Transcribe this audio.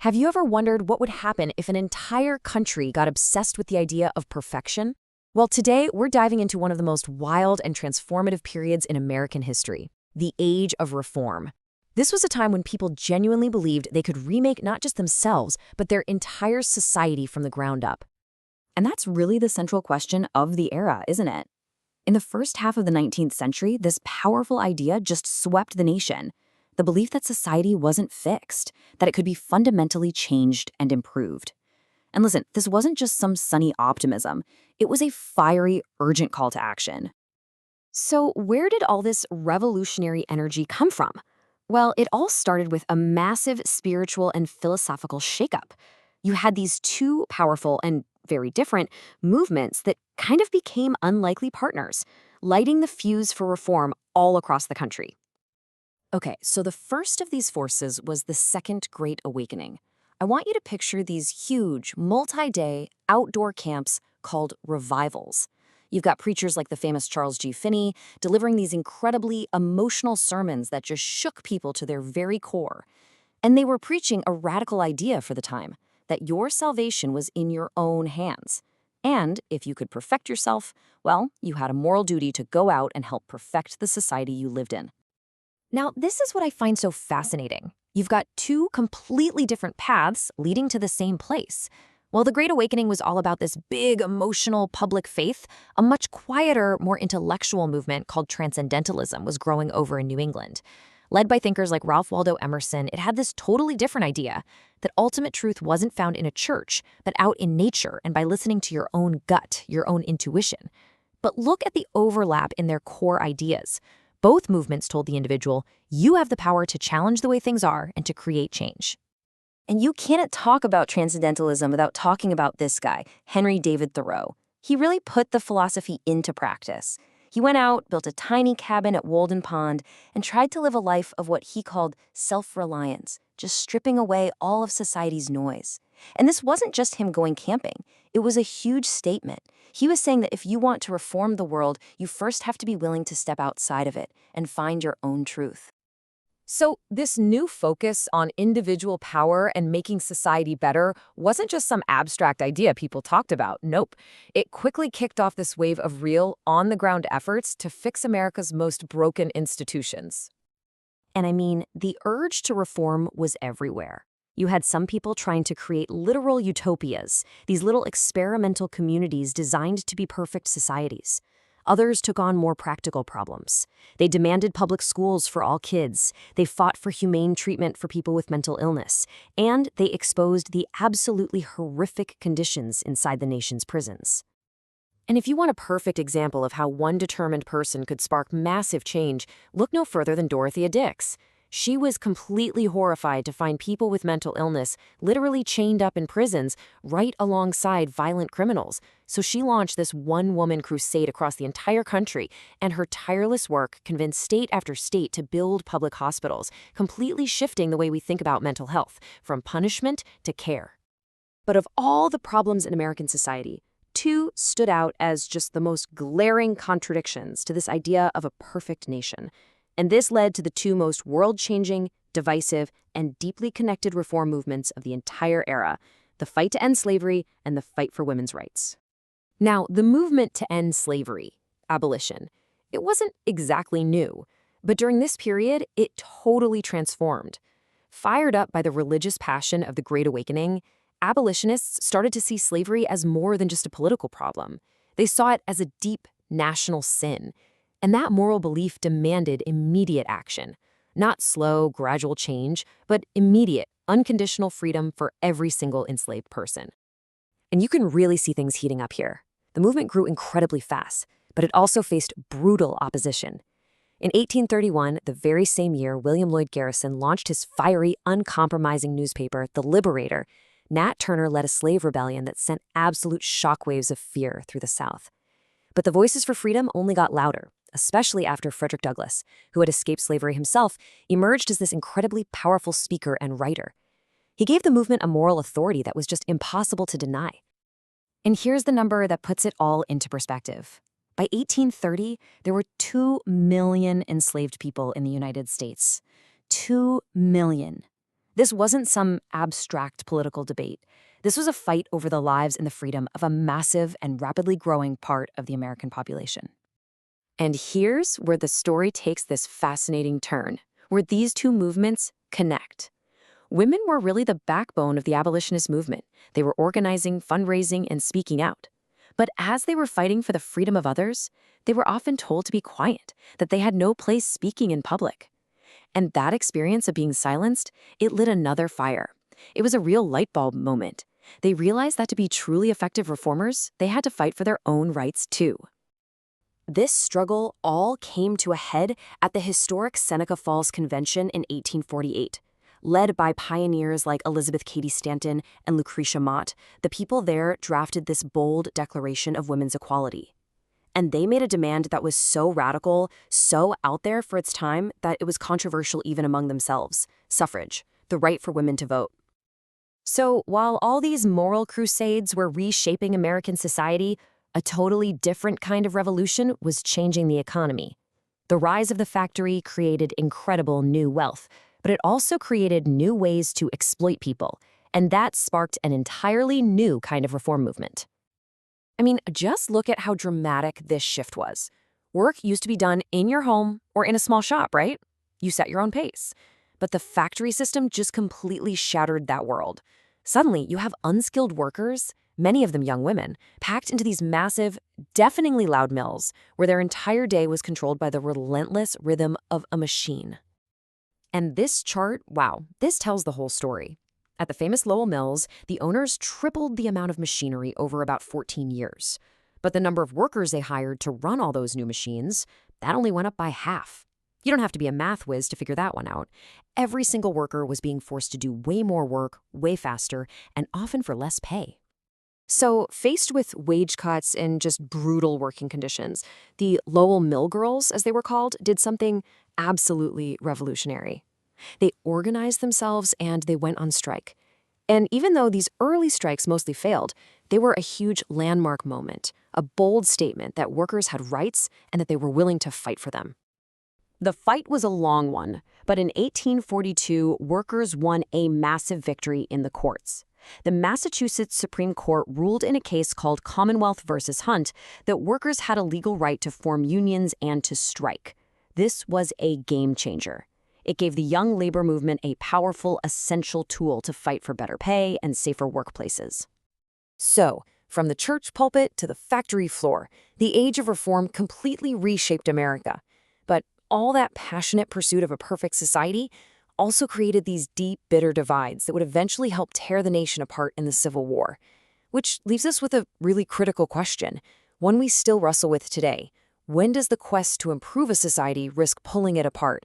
Have you ever wondered what would happen if an entire country got obsessed with the idea of perfection? Well, today we're diving into one of the most wild and transformative periods in American history, the Age of Reform. This was a time when people genuinely believed they could remake not just themselves, but their entire society from the ground up. And that's really the central question of the era, isn't it? In the first half of the 19th century, this powerful idea just swept the nation. The belief that society wasn't fixed, that it could be fundamentally changed and improved. And listen, this wasn't just some sunny optimism. It was a fiery, urgent call to action. So, where did all this revolutionary energy come from? Well, it all started with a massive spiritual and philosophical shakeup. You had these two powerful and very different movements that kind of became unlikely partners, lighting the fuse for reform all across the country. Okay, so the first of these forces was the Second Great Awakening. I want you to picture these huge, multi-day outdoor camps called revivals. You've got preachers like the famous Charles G. Finney delivering these incredibly emotional sermons that just shook people to their very core. And they were preaching a radical idea for the time, that your salvation was in your own hands. And if you could perfect yourself, well, you had a moral duty to go out and help perfect the society you lived in. Now, this is what I find so fascinating. You've got two completely different paths leading to the same place. While the Great Awakening was all about this big, emotional public faith, a much quieter, more intellectual movement called Transcendentalism was growing over in New England. Led by thinkers like Ralph Waldo Emerson, it had this totally different idea that ultimate truth wasn't found in a church, but out in nature and by listening to your own gut, your own intuition. But look at the overlap in their core ideas. Both movements told the individual, you have the power to challenge the way things are and to create change. And you can't talk about transcendentalism without talking about this guy, Henry David Thoreau. He really put the philosophy into practice. He went out, built a tiny cabin at Walden Pond, and tried to live a life of what he called self-reliance, just stripping away all of society's noise. And this wasn't just him going camping. It was a huge statement. He was saying that if you want to reform the world, you first have to be willing to step outside of it and find your own truth. So this new focus on individual power and making society better wasn't just some abstract idea people talked about. Nope. It quickly kicked off this wave of real, on-the-ground efforts to fix America's most broken institutions. And I mean, the urge to reform was everywhere. You had some people trying to create literal utopias, these little experimental communities designed to be perfect societies. Others took on more practical problems. They demanded public schools for all kids, they fought for humane treatment for people with mental illness, and they exposed the absolutely horrific conditions inside the nation's prisons. And if you want a perfect example of how one determined person could spark massive change, look no further than Dorothea Dix. She was completely horrified to find people with mental illness literally chained up in prisons right alongside violent criminals. So she launched this one-woman crusade across the entire country, and her tireless work convinced state after state to build public hospitals, completely shifting the way we think about mental health, from punishment to care. But of all the problems in American society, two stood out as just the most glaring contradictions to this idea of a perfect nation. And this led to the two most world-changing, divisive, and deeply connected reform movements of the entire era, the fight to end slavery and the fight for women's rights. Now, the movement to end slavery, abolition, it wasn't exactly new, but during this period, it totally transformed. Fired up by the religious passion of the Great Awakening, abolitionists started to see slavery as more than just a political problem. They saw it as a deep national sin. And that moral belief demanded immediate action. Not slow, gradual change, but immediate, unconditional freedom for every single enslaved person. And you can really see things heating up here. The movement grew incredibly fast, but it also faced brutal opposition. In 1831, the very same year William Lloyd Garrison launched his fiery, uncompromising newspaper, The Liberator, Nat Turner led a slave rebellion that sent absolute shockwaves of fear through the South. But the voices for freedom only got louder, especially after Frederick Douglass, who had escaped slavery himself, emerged as this incredibly powerful speaker and writer. He gave the movement a moral authority that was just impossible to deny. And here's the number that puts it all into perspective. By 1830, there were 2 million enslaved people in the United States. 2 million. This wasn't some abstract political debate. This was a fight over the lives and the freedom of a massive and rapidly growing part of the American population. And here's where the story takes this fascinating turn, where these two movements connect. Women were really the backbone of the abolitionist movement. They were organizing, fundraising, and speaking out. But as they were fighting for the freedom of others, they were often told to be quiet, that they had no place speaking in public. And that experience of being silenced, it lit another fire. It was a real light bulb moment. They realized that to be truly effective reformers, they had to fight for their own rights too. This struggle all came to a head at the historic Seneca Falls Convention in 1848. Led by pioneers like Elizabeth Cady Stanton and Lucretia Mott, the people there drafted this bold declaration of women's equality. And they made a demand that was so radical, so out there for its time, that it was controversial even among themselves: suffrage, the right for women to vote. So while all these moral crusades were reshaping American society, a totally different kind of revolution was changing the economy. The rise of the factory created incredible new wealth, but it also created new ways to exploit people, and that sparked an entirely new kind of reform movement. I mean, just look at how dramatic this shift was. Work used to be done in your home or in a small shop, right? You set your own pace. But the factory system just completely shattered that world. Suddenly, you have unskilled workers, many of them young women, packed into these massive, deafeningly loud mills where their entire day was controlled by the relentless rhythm of a machine. And this chart, wow, this tells the whole story. At the famous Lowell Mills, the owners tripled the amount of machinery over about 14 years. But the number of workers they hired to run all those new machines, that only went up by half. You don't have to be a math whiz to figure that one out. Every single worker was being forced to do way more work, way faster, and often for less pay. So, faced with wage cuts and just brutal working conditions, the Lowell Mill Girls, as they were called, did something absolutely revolutionary. They organized themselves and they went on strike. And even though these early strikes mostly failed, they were a huge landmark moment, a bold statement that workers had rights and that they were willing to fight for them. The fight was a long one, but in 1842, workers won a massive victory in the courts. The Massachusetts Supreme Court ruled in a case called Commonwealth versus Hunt that workers had a legal right to form unions and to strike. This was a game changer. It gave the young labor movement a powerful, essential tool to fight for better pay and safer workplaces. So, from the church pulpit to the factory floor, the age of reform completely reshaped America. But all that passionate pursuit of a perfect society also created these deep, bitter divides that would eventually help tear the nation apart in the Civil War. Which leaves us with a really critical question, one we still wrestle with today. When does the quest to improve a society risk pulling it apart?